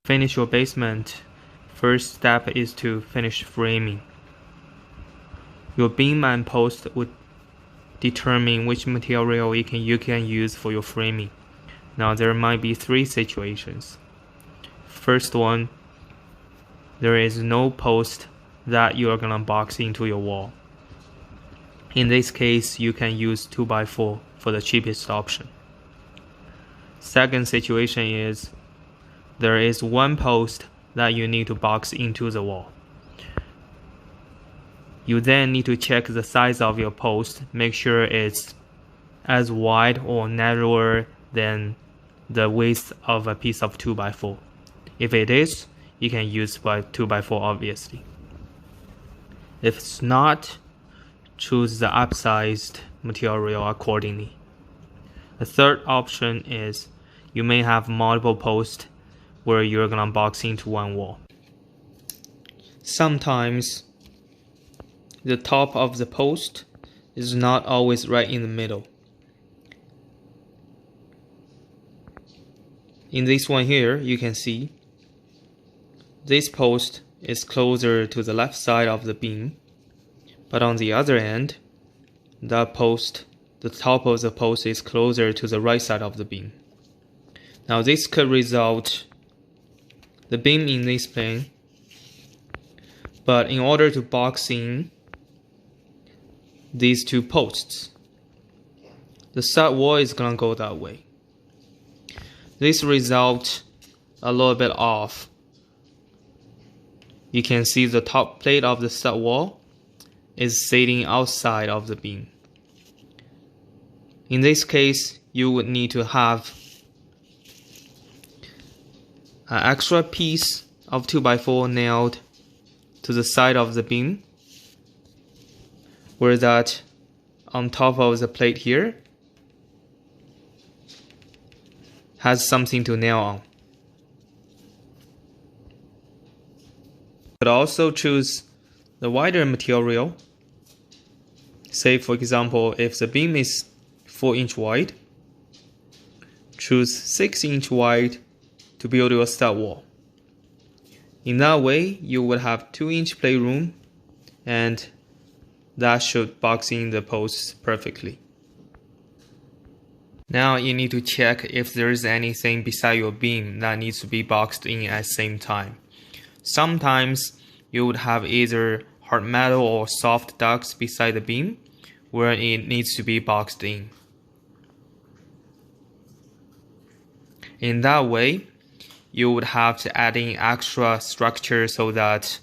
finish your basement, first step is to finish framing. Your beam and post would determine which material you can use for your framing. Now there might be three situations. First one, there is no post that you are gonna box into your wall. In this case, you can use 2x4 for the cheapest option. Second situation is there is one post that you need to box into the wall. You then need to check the size of your post, make sure it's as wide or narrower than the width of a piece of 2x4. If it is, you can use 2x4 obviously. If it's not, choose the upsized material accordingly. The third option is you may have multiple posts where you're gonna box into one wall. Sometimes the top of the post is not always right in the middle. In this one here, you can see this post is closer to the left side of the beam, but on the other end, the top of the post is closer to the right side of the beam. Now this could result the beam in this plane, but in order to box in these two posts, the stud wall is gonna go that way. This result a little bit off. You can see the top plate of the stud wall is sitting outside of the beam. In this case, you would need to have an extra piece of 2x4 nailed to the side of the beam, where that on top of the plate here has something to nail on. You could also choose the wider material. Say for example, if the beam is 4-inch wide, choose 6-inch wide to build your stud wall. In that way, you would have 2-inch playroom, and that should box in the posts perfectly. Now you need to check if there is anything beside your beam that needs to be boxed in at the same time. Sometimes you would have either hard metal or soft ducts beside the beam where it needs to be boxed in. In that way, you would have to add in extra structure so that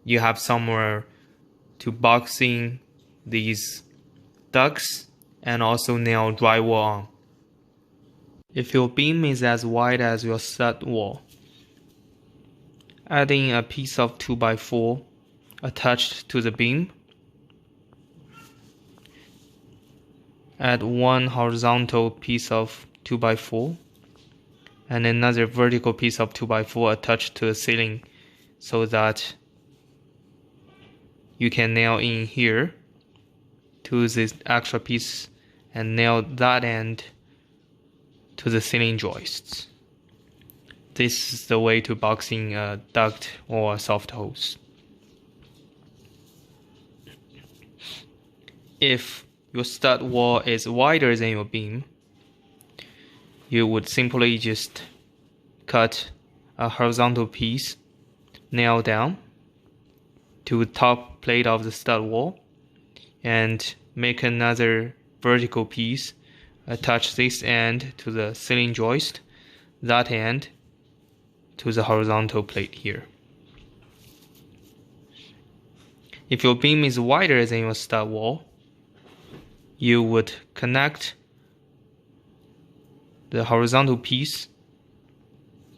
you have somewhere to box in these ducts and also nail drywall on. If your beam is as wide as your stud wall, add in a piece of 2x4 attached to the beam. Add one horizontal piece of 2x4 and another vertical piece of 2x4 attached to the ceiling so that you can nail in here to this extra piece and nail that end to the ceiling joists. This is the way to box in a duct or a soft hose. If your stud wall is wider than your beam, you would simply just cut a horizontal piece, nail down to the top plate of the stud wall, and make another vertical piece, attach this end to the ceiling joist, that end to the horizontal plate here. If your beam is wider than your stud wall, you would connect the horizontal piece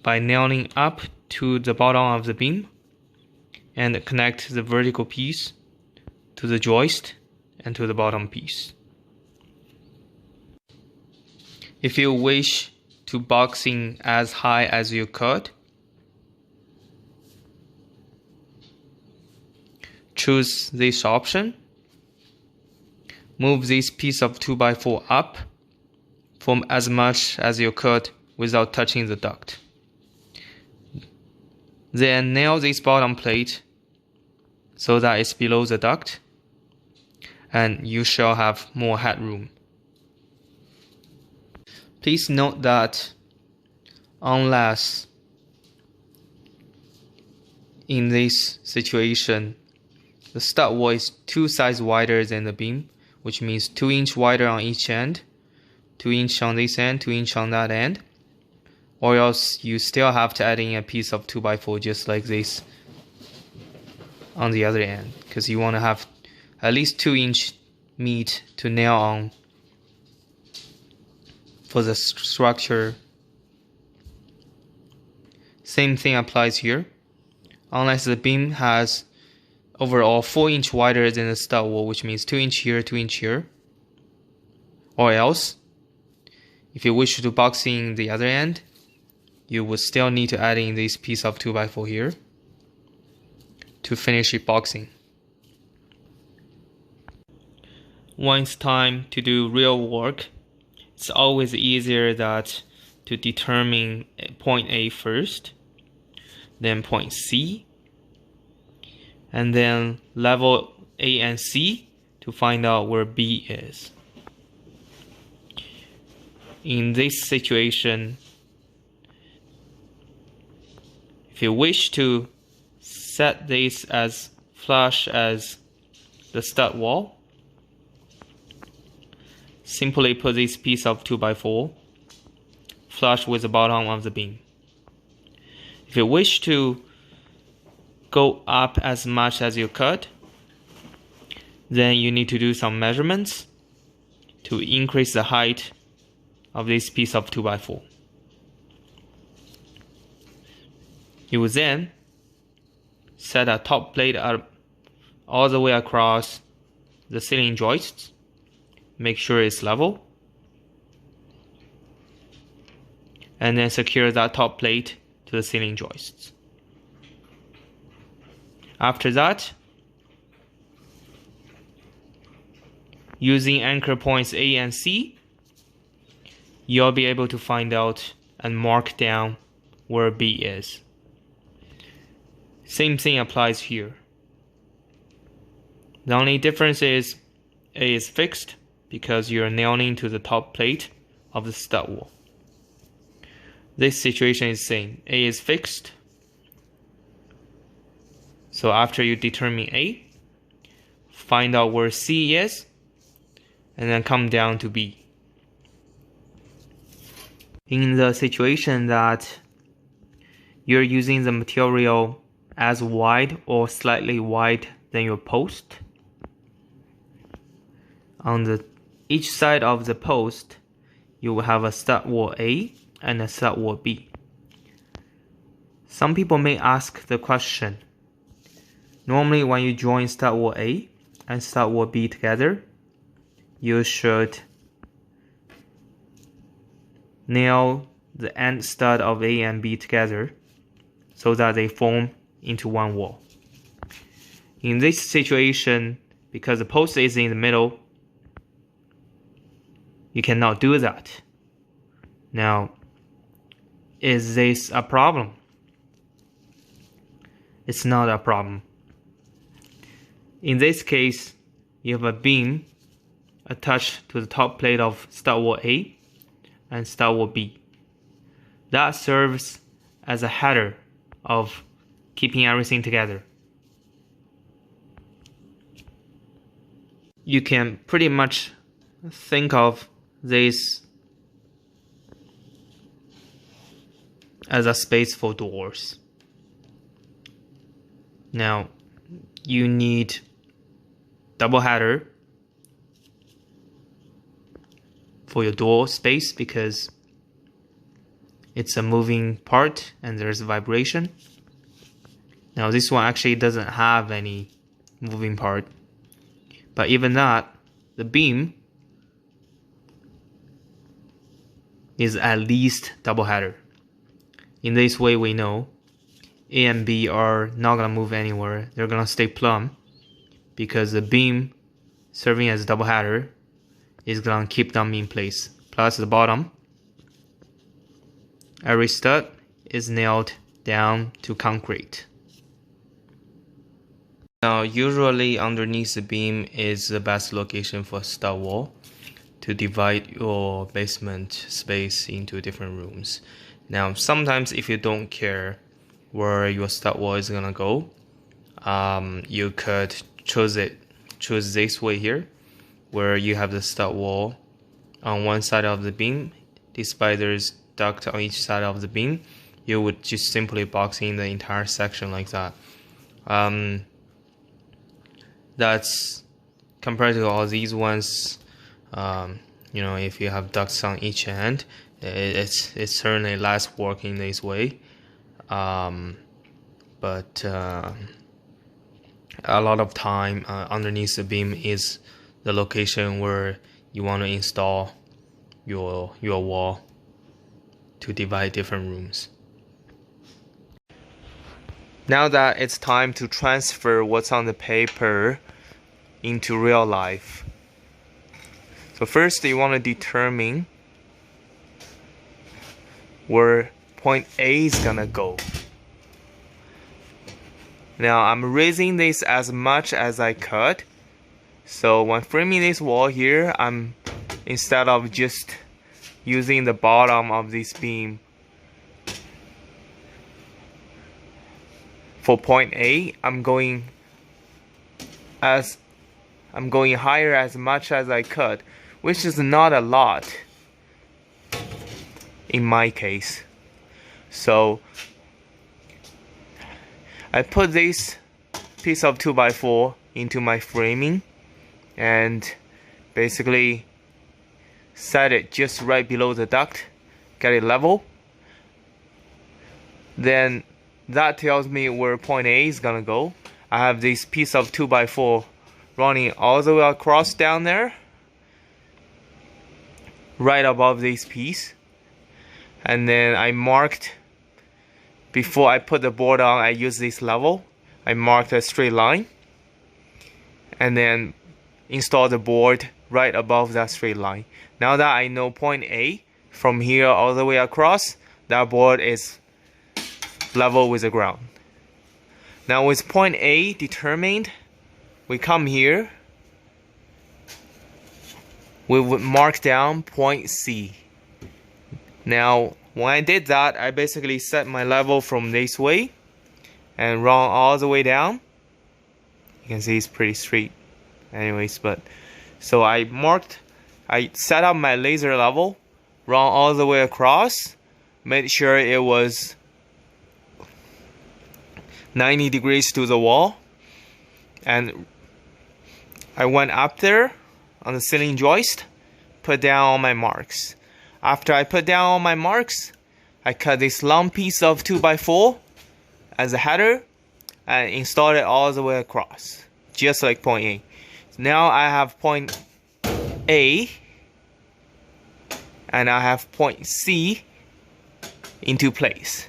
by nailing up to the bottom of the beam and connect the vertical piece to the joist and to the bottom piece. If you wish to box in as high as you could, choose this option. Move this piece of 2x4 up from as much as you could without touching the duct. Then nail this bottom plate so that it's below the duct, and you shall have more headroom. Please note that unless in this situation the stud wall is 2 sizes wider than the beam, which means 2 inches wider on each end, 2 inches on this end, 2 inches on that end, or else you still have to add in a piece of 2x4 just like this on the other end, because you want to have at least 2 inch meat to nail on for the structure. Same thing applies here. Unless the beam has overall 4 inches wider than the stud wall, which means 2 inches here, 2 inches here, or else if you wish to box in the other end, you would still need to add in this piece of 2x4 here to finish it boxing. When it's time to do real work, it's always easier that to determine point A first, then point C, and then level A and C to find out where B is. In this situation, if you wish to set this as flush as the stud wall, simply put this piece of 2x4 flush with the bottom of the beam. If you wish to go up as much as you could, then you need to do some measurements to increase the height of this piece of 2x4. You will then set a top plate up all the way across the ceiling joists. Make sure it's level, and then secure that top plate to the ceiling joists. After that, using anchor points A and C, you'll be able to find out and mark down where B is. Same thing applies here. The only difference is A is fixed because you're nailing to the top plate of the stud wall. This situation is same. A is fixed. So after you determine A, find out where C is, and then come down to B. In the situation that you're using the material as wide or slightly wide than your post, on each side of the post, you will have a stud wall A and a stud wall B. Some people may ask the question, normally when you join stud wall A and stud wall B together, you should nail the end stud of A and B together so that they form into one wall. In this situation, because the post is in the middle, you cannot do that. Now, is this a problem? It's not a problem. In this case, you have a beam attached to the top plate of stud wall A and stud wall B. That serves as a header of keeping everything together. You can pretty much think of this as a space for doors. Now, you need double header for your door space because it's a moving part and there's vibration. Now this one actually doesn't have any moving part, but even that, the beam is at least double header. In this way we know A and B are not gonna move anywhere, they're gonna stay plumb because the beam serving as double header is gonna keep them in place. Plus the bottom, every stud is nailed down to concrete. Now, usually underneath the beam is the best location for stud wall to divide your basement space into different rooms. Now, sometimes if you don't care where your stud wall is gonna go, you could choose this way here, where you have the stud wall on one side of the beam, despite there's duct on each side of the beam. You would just simply box in the entire section like that. That's compared to all these ones. You know, if you have ducts on each end, it's certainly less work in this way. But a lot of time underneath the beam is the location where you want to install your wall to divide different rooms. Now that it's time to transfer what's on the paper into real life. So first you want to determine where point A is gonna go. Now I'm raising this as much as I could. So when framing this wall here, instead of just using the bottom of this beam for point A, I'm going higher as much as I could, which is not a lot in my case. So I put this piece of 2x4 into my framing and basically set it just right below the duct, get it level. Then that tells me where point A is gonna go. I have this piece of 2x4 running all the way across down there, right above this piece. And then I marked, before I put the board on, I used this level. I marked a straight line and then install the board right above that straight line. Now that I know point A, from here all the way across, that board is level with the ground. Now with point A determined, we come here, we would mark down point C. Now when I did that, I basically set my level from this way and run all the way down. You can see it's pretty straight anyways, but so I set up my laser level, run all the way across, made sure it was 90 degrees to the wall, and I went up there on the ceiling joist, put down all my marks. After I put down all my marks, I cut this long piece of 2x4 as a header and installed it all the way across, just like point A. Now I have point A and I have point C into place.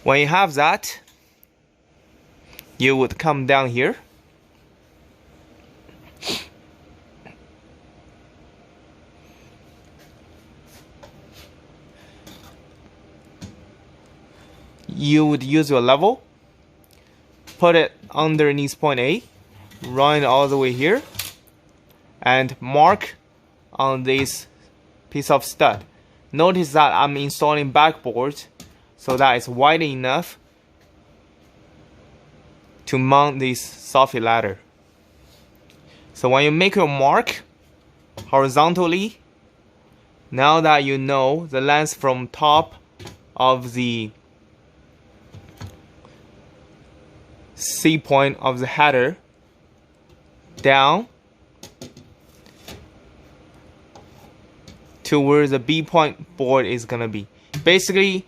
When you have that, you would come down here, you would use your level, put it underneath point A, run it all the way here, and mark on this piece of stud. Notice that I'm installing backboards so that it's wide enough to mount this soffit ladder. So when you make your mark horizontally, now that you know the length from top of the C point of the header down to where the B point board is gonna be. Basically,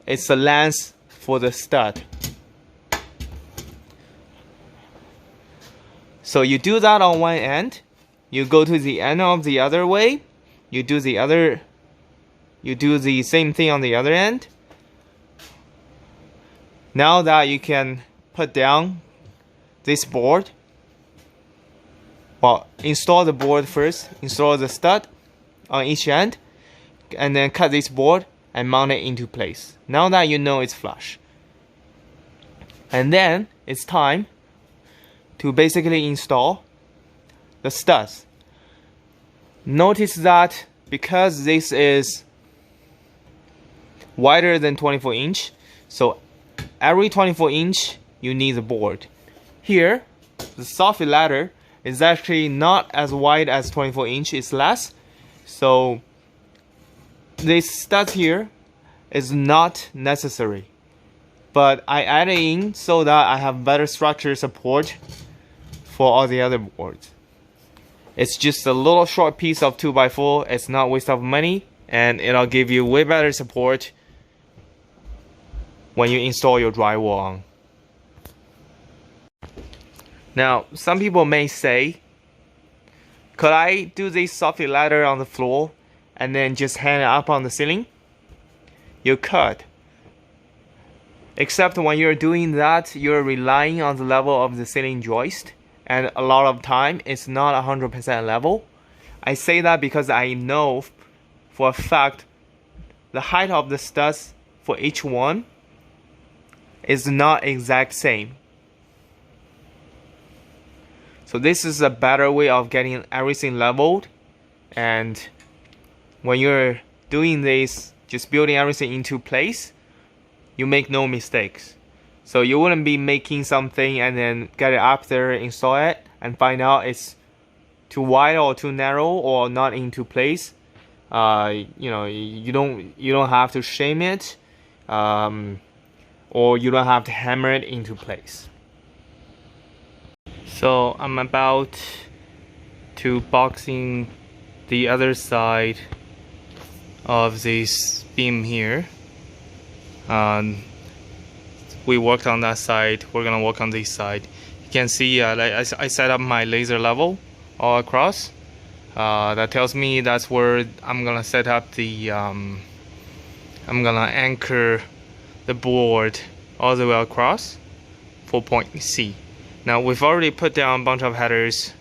it's the length for the stud. So you do that on one end, you go to the end of the other way, you do the same thing on the other end. Now that you can put down this board, well, install the board first, install the stud on each end, and then cut this board and mount it into place. Now that you know it's flush. And then it's time to basically install the studs. Notice that because this is wider than 24 inch, so every 24 inch you need a board. Here, the soffit ladder is actually not as wide as 24 inch, it's less. So this stud here is not necessary, but I added in so that I have better structure support for all the other boards. It's just a little short piece of 2x4, it's not waste of money, and it'll give you way better support when you install your drywall on. Now, some people may say, could I do this soffit ladder on the floor and then just hang it up on the ceiling? You could. Except when you're doing that, you're relying on the level of the ceiling joist, and a lot of time it's not 100% level. I say that because I know for a fact the height of the studs for each one is not exact same. So this is a better way of getting everything leveled, and when you're doing this, just building everything into place, you make no mistakes. So you wouldn't be making something and then get it up there, install it, and find out it's too wide or too narrow or not into place. You know, you don't have to shame it, or you don't have to hammer it into place. So I'm about to box in the other side of this beam here. We worked on that side, we're gonna work on this side. You can see I set up my laser level all across. That tells me that's where I'm gonna set up the I'm gonna anchor the board all the way across for point C. Now we've already put down a bunch of headers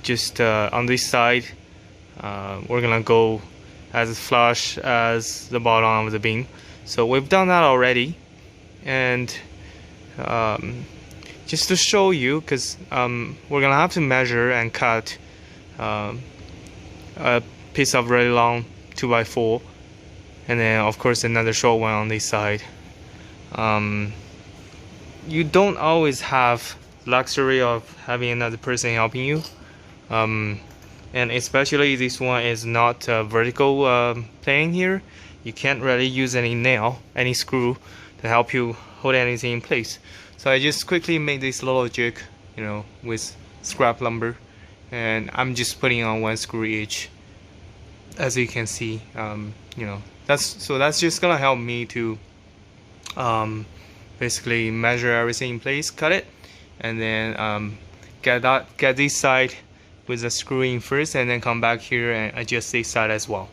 just on this side. We're gonna go as flush as the bottom of the beam. So we've done that already, and just to show you, because we're gonna have to measure and cut a piece of really long 2x4, and then of course another short one on this side. You don't always have luxury of having another person helping you, and especially this one is not vertical plane here. You can't really use any nail, any screw to help you hold anything in place. So I just quickly made this little jig, you know, with scrap lumber, and I'm just putting on one screw each. As you can see, you know, that's just gonna help me to basically measure everything in place, cut it, and then get this side with the screw in first, and then come back here and adjust this side as well.